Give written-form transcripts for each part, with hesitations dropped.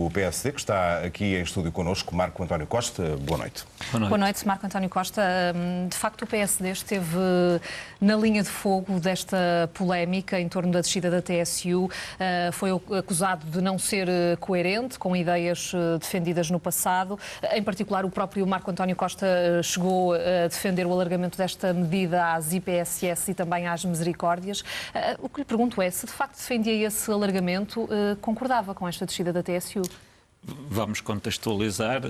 do PSD, que está aqui em estúdio connosco, Marco António Costa. Boa noite. Boa noite, Marco António Costa. De facto, o PSD esteve na linha de fogo desta polémica em torno da descida da TSU. Foi acusado de não ser coerente com ideias defendidas no passado. Em particular, o próprio Marco António Costa chegou a defender o alargamento desta medida às IPSS e também às misericórdias. O que lhe pergunto é, se de facto defendia esse alargamento, concordava com esta descida da TSU? Vamos contextualizar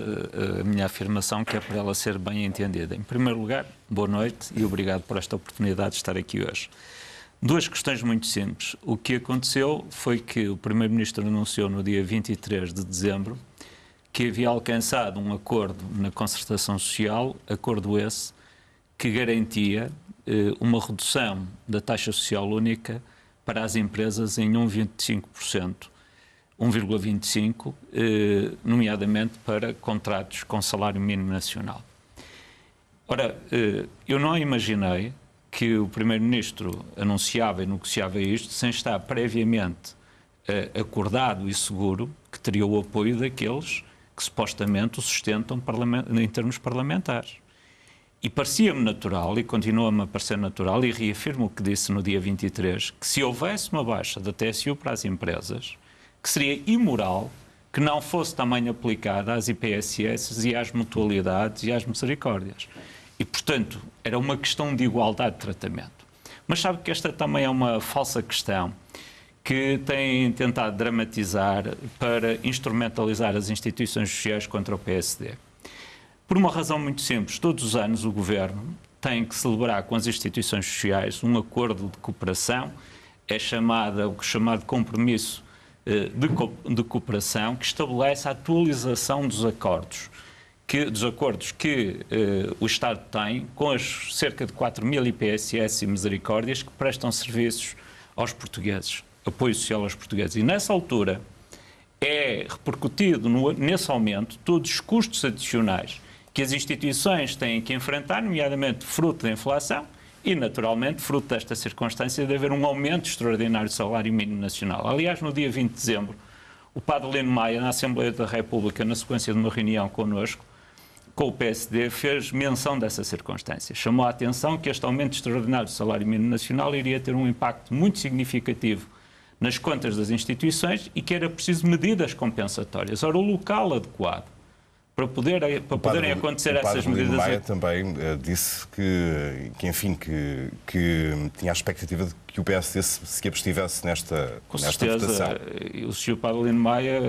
a minha afirmação, que é para ela ser bem entendida. Em primeiro lugar, boa noite e obrigado por esta oportunidade de estar aqui hoje. Duas questões muito simples. O que aconteceu foi que o Primeiro-Ministro anunciou no dia 23 de dezembro que havia alcançado um acordo na concertação social, acordo esse que garantia uma redução da taxa social única para as empresas em 1,25%, nomeadamente para contratos com salário mínimo nacional. Ora, eu não imaginei que o Primeiro-Ministro anunciava e negociava isto sem estar previamente acordado e seguro que teria o apoio daqueles que supostamente o sustentam em termos parlamentares. E parecia-me natural, e continua-me a parecer natural, e reafirmo o que disse no dia 23, que se houvesse uma baixa da TSU para as empresas, que seria imoral que não fosse também aplicada às IPSS e às mutualidades e às misericórdias. E, portanto, era uma questão de igualdade de tratamento. Mas sabe que esta também é uma falsa questão que tem tentado dramatizar para instrumentalizar as instituições sociais contra o PSD. Por uma razão muito simples, todos os anos o Governo tem que celebrar com as instituições sociais um acordo de cooperação, o chamado compromisso de cooperação, que estabelece a atualização dos acordos que o Estado tem com as cerca de 4.000 IPSS e misericórdias que prestam serviços aos portugueses, apoio social aos portugueses. E nessa altura é repercutido nesse aumento todos os custos adicionais que as instituições têm que enfrentar, nomeadamente fruto da inflação e, naturalmente, fruto desta circunstância de haver um aumento extraordinário do salário mínimo nacional. Aliás, no dia 20 de dezembro, o padre Lino Maia, na Assembleia da República, na sequência de uma reunião connosco, com o PSD, fez menção dessa circunstância. Chamou a atenção que este aumento extraordinário do salário mínimo nacional iria ter um impacto muito significativo nas contas das instituições e que era preciso medidas compensatórias. Ora, o local adequado para poderem acontecer essas medidas... O Maia também disse que tinha a expectativa de que o PSD se abstivesse nesta votação. O Sr. Padre Lino Maia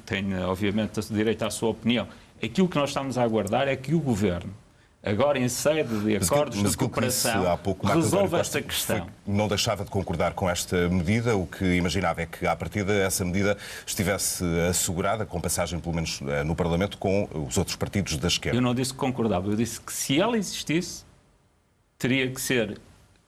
tem, obviamente, direito à sua opinião. Aquilo que nós estamos a aguardar é que o Governo, agora em sede de acordos de cooperação, resolva esta questão. Não deixava de concordar com esta medida. O que imaginava é que, à partida, essa medida estivesse assegurada, com passagem, pelo menos no Parlamento, com os outros partidos da esquerda. Eu não disse que concordava, eu disse que se ela existisse, teria que ser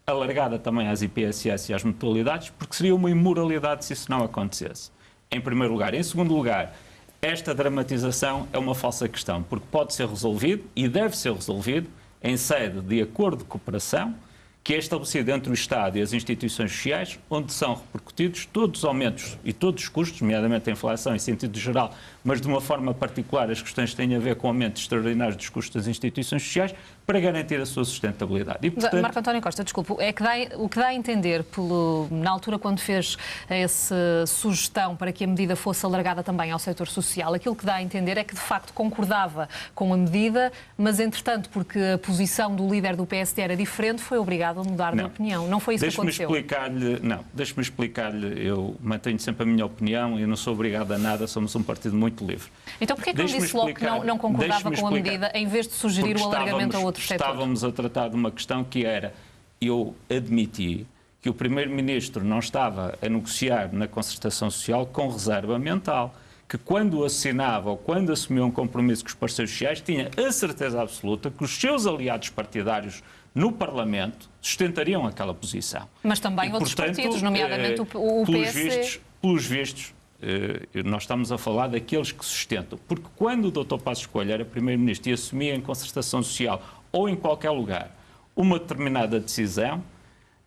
alargada também às IPSS e às mutualidades, porque seria uma imoralidade se isso não acontecesse. Em primeiro lugar. Em segundo lugar, esta dramatização é uma falsa questão, porque pode ser resolvido e deve ser resolvido em sede de acordo de cooperação que é estabelecido entre o Estado e as instituições sociais, onde são repercutidos todos os aumentos e todos os custos, nomeadamente a inflação em sentido geral, mas de uma forma particular as questões que têm a ver com aumentos extraordinários dos custos das instituições sociais, para garantir a sua sustentabilidade. E, portanto... Marco António Costa, desculpe, o que dá a entender, na altura quando fez essa sugestão para que a medida fosse alargada também ao setor social, aquilo que dá a entender é que de facto concordava com a medida, mas entretanto, porque a posição do líder do PSD era diferente, foi obrigado a mudar de opinião. Não foi isso que aconteceu? Deixe-me explicar-lhe, eu mantenho sempre a minha opinião e não sou obrigado a nada, somos um partido muito livre. Então porquê que não disse logo que não concordava com a medida, em vez de sugerir o alargamento a outros setores? Estávamos a tratar de uma questão que era, eu admiti que o Primeiro-Ministro não estava a negociar na concertação social com reserva mental, que quando assinava ou quando assumiu um compromisso com os parceiros sociais, tinha a certeza absoluta que os seus aliados partidários no Parlamento sustentariam aquela posição. Mas também outros partidos, nomeadamente o PSD. Pelos vistos, nós estamos a falar daqueles que sustentam. Porque quando o Dr. Passos Coelho era Primeiro-Ministro e assumia em concertação social ou em qualquer lugar uma determinada decisão,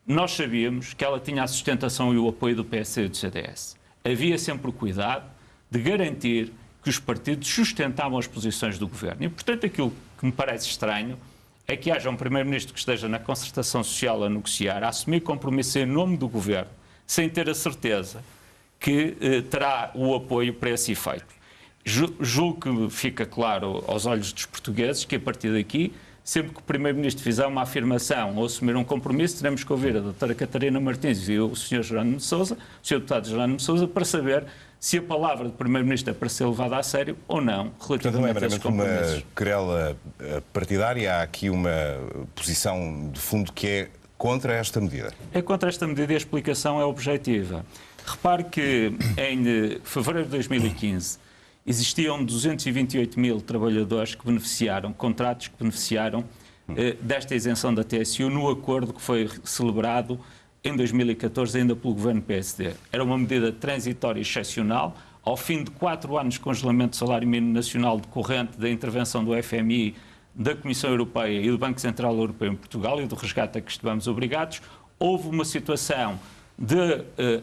nós sabíamos que ela tinha a sustentação e o apoio do PSD e do CDS. Havia sempre o cuidado de garantir que os partidos sustentavam as posições do governo. E, portanto, aquilo que me parece estranho é que haja um primeiro-ministro que esteja na concertação social a negociar, a assumir compromisso em nome do governo, sem ter a certeza que terá o apoio para esse efeito. Julgo que fica claro aos olhos dos portugueses que, a partir daqui, sempre que o Primeiro-Ministro fizer uma afirmação ou assumir um compromisso, teremos que ouvir a doutora Catarina Martins e o Sr. Jerónimo de Sousa, o Sr. Deputado Jerónimo de Sousa, para saber se a palavra do Primeiro-Ministro é para ser levada a sério ou não, relativamente a esses compromissos. Portanto, não é meramente uma querela partidária, há aqui uma posição de fundo que é contra esta medida. É contra esta medida e a explicação é objetiva. Repare que em fevereiro de 2015 existiam 228 mil trabalhadores que beneficiaram, contratos que beneficiaram desta isenção da TSU no acordo que foi celebrado em 2014 ainda pelo governo PSD. Era uma medida transitória e excepcional. Ao fim de 4 anos de congelamento do salário mínimo nacional decorrente da intervenção do FMI, da Comissão Europeia e do Banco Central Europeu em Portugal e do resgate a que estivemos obrigados, houve uma situação de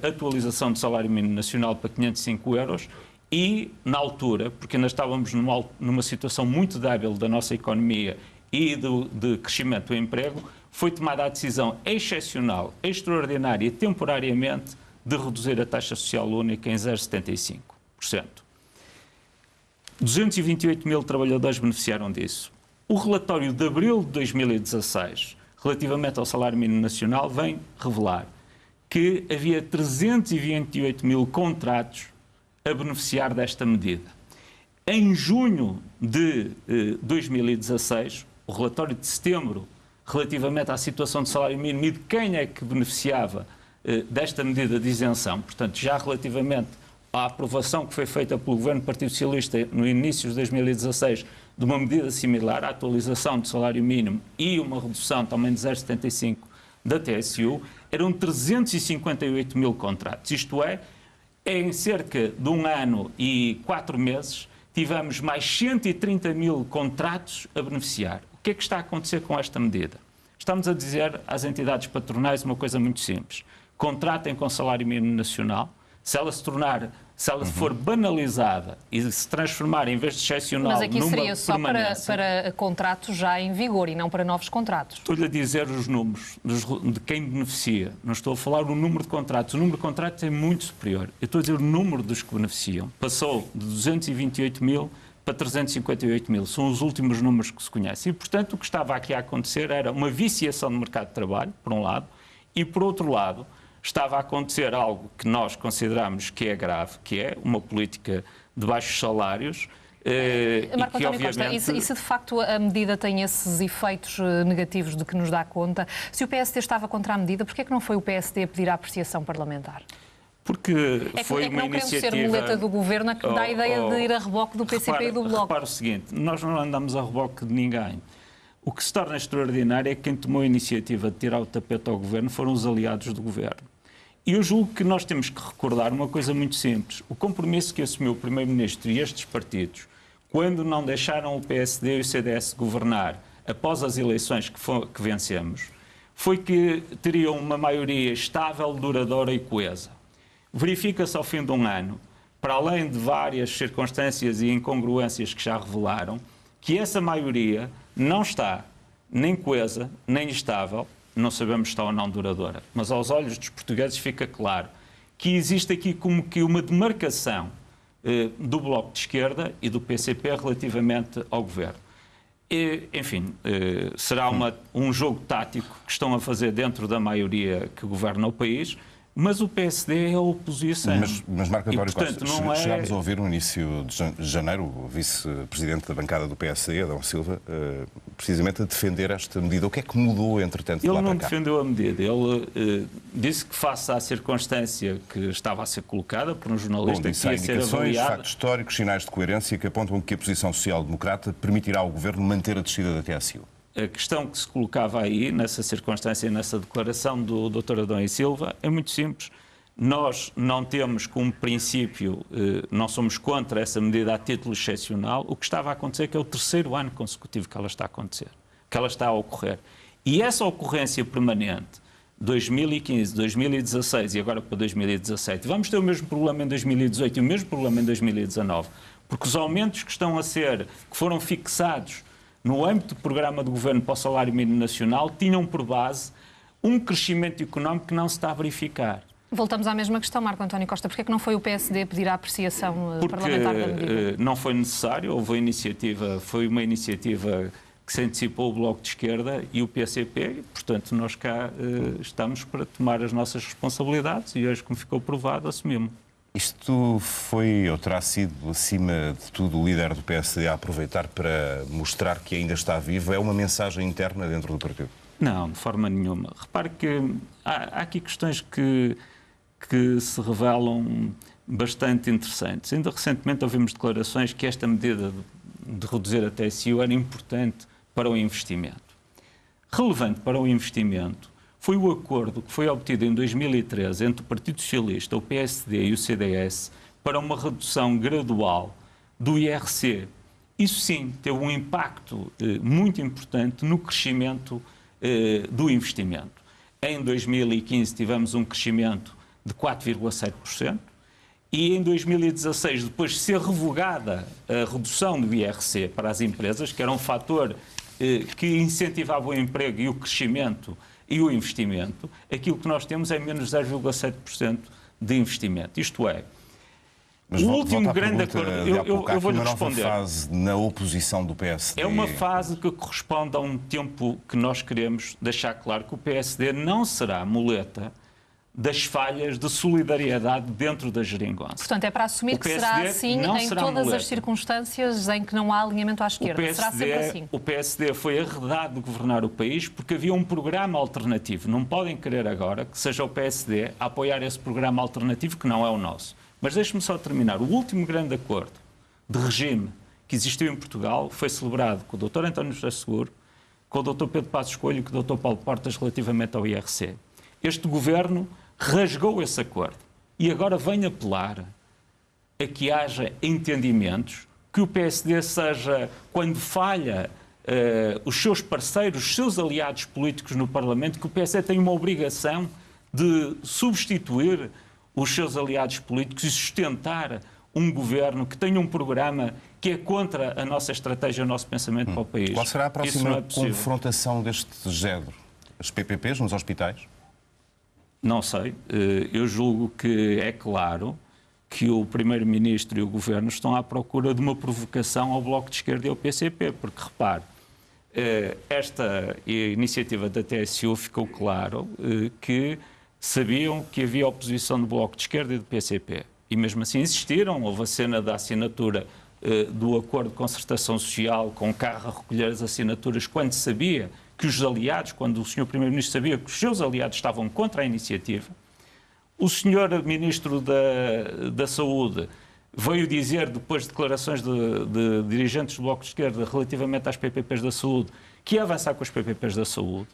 atualização do salário mínimo nacional para 505 euros e, na altura, porque ainda estávamos numa situação muito débil da nossa economia e de crescimento do emprego, foi tomada a decisão excepcional, extraordinária e temporariamente de reduzir a taxa social única em 0,75%. 228 mil trabalhadores beneficiaram disso. O relatório de abril de 2016, relativamente ao salário mínimo nacional, vem revelar que havia 328 mil contratos a beneficiar desta medida. Em junho de 2016, o relatório de setembro, relativamente à situação do salário mínimo e de quem é que beneficiava desta medida de isenção, portanto, já relativamente à aprovação que foi feita pelo Governo do Partido Socialista no início de 2016 de uma medida similar, a atualização do salário mínimo e uma redução também de 0,75 da TSU, eram 358 mil contratos. Isto é, em cerca de 1 ano e 4 meses, tivemos mais 130 mil contratos a beneficiar. O que é que está a acontecer com esta medida? Estamos a dizer às entidades patronais uma coisa muito simples. Contratem com salário mínimo nacional. Se ela for banalizada e se transformar, em vez de excepcional, numa permanência... Mas aqui seria só para contratos já em vigor e não para novos contratos. Estou-lhe a dizer os números de quem beneficia. Não estou a falar do número de contratos. O número de contratos é muito superior. Eu estou a dizer o número dos que beneficiam. Passou de 228 mil para 358 mil. São os últimos números que se conhecem. E, portanto, o que estava aqui a acontecer era uma viciação do mercado de trabalho, por um lado, e, por outro lado, estava a acontecer algo que nós consideramos que é grave, que é uma política de baixos salários. Marco António Costa, e se de facto a medida tem esses efeitos negativos de que nos dá conta, se o PSD estava contra a medida, porquê é que não foi o PSD a pedir a apreciação parlamentar? Porque foi uma iniciativa... não querendo ser muleta do governo, que dá a ideia de ir a reboque do PCP e do Bloco. Repara o seguinte, nós não andamos a reboque de ninguém. O que se torna extraordinário é que quem tomou a iniciativa de tirar o tapete ao governo foram os aliados do governo. E eu julgo que nós temos que recordar uma coisa muito simples. O compromisso que assumiu o Primeiro-Ministro e estes partidos, quando não deixaram o PSD e o CDS governar após as eleições que vencemos, foi que teriam uma maioria estável, duradoura e coesa. Verifica-se ao fim de 1 ano, para além de várias circunstâncias e incongruências que já revelaram, que essa maioria não está nem coesa, nem estável, não sabemos se está ou não duradoura, mas aos olhos dos portugueses fica claro que existe aqui como que uma demarcação do Bloco de Esquerda e do PCP relativamente ao governo. E, enfim, será um jogo tático que estão a fazer dentro da maioria que governa o país, mas o PSD é a oposição. Mas Marco António Costa, não chegámos a ouvir no início de janeiro o vice-presidente da bancada do PSD, Adão Silva, precisamente a defender esta medida. O que é que mudou, entretanto, de lá para cá? Ele não defendeu a medida. Ele disse que, face à circunstância que estava a ser colocada por um jornalista, que ia ser avaliada... factos históricos, sinais de coerência que apontam que a posição social-democrata permitirá ao governo manter a descida da TSU. A questão que se colocava aí, nessa circunstância e nessa declaração do Dr. Adão e Silva, é muito simples. Nós não temos como princípio, não somos contra essa medida a título excepcional. O que estava a acontecer é que é o 3º ano consecutivo que ela está a acontecer, que ela está a ocorrer. E essa ocorrência permanente 2015, 2016 e agora para 2017, vamos ter o mesmo problema em 2018 e o mesmo problema em 2019, porque os aumentos que foram fixados no âmbito do programa de governo para o salário mínimo nacional tinham por base um crescimento económico que não se está a verificar. Voltamos à mesma questão, Marco António Costa. Porquê é que não foi o PSD pedir a apreciação parlamentar da medida? Não foi necessário, foi uma iniciativa que se antecipou o Bloco de Esquerda e o PCP, portanto nós cá estamos para tomar as nossas responsabilidades e hoje, como ficou provado, assumimos. Isto foi ou terá sido, acima de tudo, o líder do PSD a aproveitar para mostrar que ainda está vivo? É uma mensagem interna dentro do partido? Não, de forma nenhuma. Repare que há aqui questões que se revelam bastante interessantes. Ainda recentemente ouvimos declarações que esta medida de reduzir a TSU era importante para o investimento. Relevante para o investimento foi o acordo que foi obtido em 2013 entre o Partido Socialista, o PSD e o CDS para uma redução gradual do IRC. Isso sim teve um impacto muito importante no crescimento do investimento. Em 2015 tivemos um crescimento de 4,7% e em 2016, depois de ser revogada a redução do IRC para as empresas, que era um fator que incentivava o emprego e o crescimento e o investimento, aquilo que nós temos é menos 0,7% de investimento. Isto é, mas o último grande acordo... Eu vou-lhe responder. É uma fase na oposição do PSD. É uma fase que corresponde a um tempo que nós queremos deixar claro que o PSD não será muleta das falhas de solidariedade dentro da geringonça. Portanto, é para assumir que será assim em todas as circunstâncias em que não há alinhamento à esquerda. Será sempre assim. O PSD foi arredado de governar o país porque havia um programa alternativo. Não podem querer agora que seja o PSD a apoiar esse programa alternativo que não é o nosso. Mas deixe-me só terminar. O último grande acordo de regime que existiu em Portugal foi celebrado com o Dr. António José Seguro, com o Dr. Pedro Passos Coelho e com o Dr. Paulo Portas relativamente ao IRC. Este governo rasgou esse acordo e agora vem apelar a que haja entendimentos, que o PSD seja, quando falha, os seus parceiros, os seus aliados políticos no Parlamento, que o PSD tem uma obrigação de substituir os seus aliados políticos e sustentar um governo que tenha um programa que é contra a nossa estratégia, o nosso pensamento para o país. Qual será a próxima confrontação deste género? As PPPs nos hospitais? Não sei. Eu julgo que é claro que o Primeiro-Ministro e o Governo estão à procura de uma provocação ao Bloco de Esquerda e ao PCP, porque, repare, esta iniciativa da TSU ficou claro que sabiam que havia oposição do Bloco de Esquerda e do PCP. E mesmo assim insistiram. Houve a cena da assinatura do acordo de concertação social com o carro a recolher as assinaturas quando sabia que os aliados, quando o Sr. Primeiro-Ministro sabia que os seus aliados estavam contra a iniciativa. O Sr. Ministro da Saúde veio dizer, depois de declarações de dirigentes do Bloco de Esquerda relativamente às PPPs da saúde, que ia avançar com as PPPs da saúde.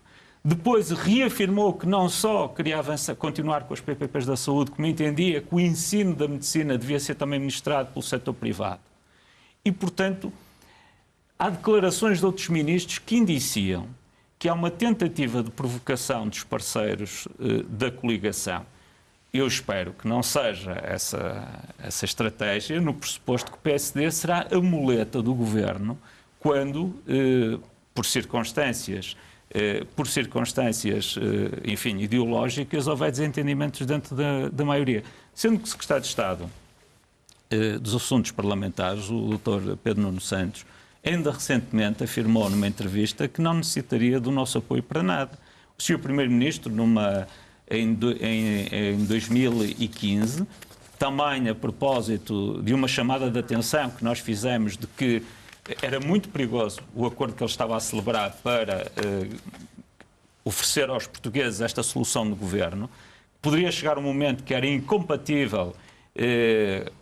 Depois reafirmou que não só queria continuar com as PPPs da saúde, como entendia que o ensino da medicina devia ser também ministrado pelo setor privado. E, portanto, há declarações de outros ministros que indiciam que há uma tentativa de provocação dos parceiros da coligação. Eu espero que não seja essa estratégia, no pressuposto que o PSD será a muleta do governo quando, por circunstâncias, enfim, ideológicas, houver desentendimentos dentro da maioria. Sendo que o Secretário de Estado dos Assuntos Parlamentares, o Dr. Pedro Nuno Santos, ainda recentemente afirmou numa entrevista que não necessitaria do nosso apoio para nada. O Sr. Primeiro-Ministro, em 2015, também a propósito de uma chamada de atenção que nós fizemos de que era muito perigoso o acordo que ele estava a celebrar para oferecer aos portugueses esta solução de governo, poderia chegar um momento que era incompatível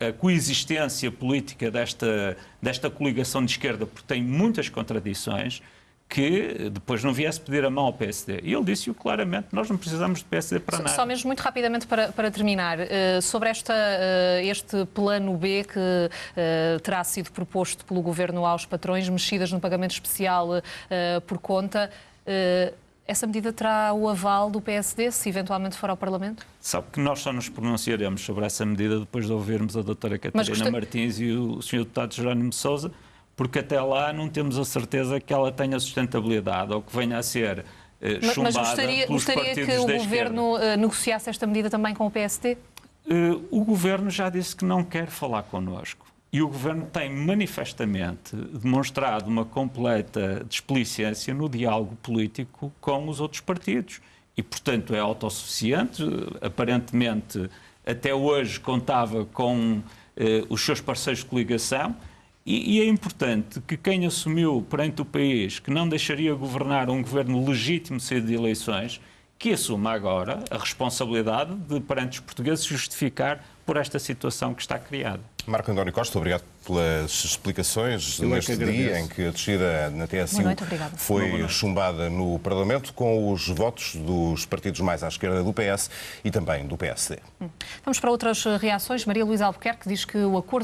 a coexistência política desta coligação de esquerda, porque tem muitas contradições, que depois não viesse pedir a mão ao PSD. E ele disse-o claramente, nós não precisamos de PSD para nada. Só mesmo muito rapidamente para terminar, sobre este plano B que terá sido proposto pelo Governo aos patrões, mexidas no pagamento especial por conta, Essa medida terá o aval do PSD, se eventualmente for ao Parlamento? Sabe que nós só nos pronunciaremos sobre essa medida depois de ouvirmos a doutora Catarina Martins e o Sr. Deputado Jerónimo de Sousa, porque até lá não temos a certeza que ela tenha sustentabilidade ou que venha a ser chumbada mas gostaria que o Governo negociasse esta medida também com o PSD? O Governo já disse que não quer falar connosco. E o Governo tem manifestamente demonstrado uma completa desplicência no diálogo político com os outros partidos. E, portanto, é autossuficiente. Aparentemente, até hoje contava com os seus parceiros de coligação. E é importante que quem assumiu perante o país que não deixaria governar um governo legítimo saído de eleições, que assuma agora a responsabilidade de, perante os portugueses, justificar por esta situação que está criada. Marco António Costa, obrigado pelas explicações neste dia em que a descida na TSU foi chumbada no Parlamento com os votos dos partidos mais à esquerda do PS e também do PSD. Vamos para outras reações. Maria Luísa Albuquerque diz que o acordo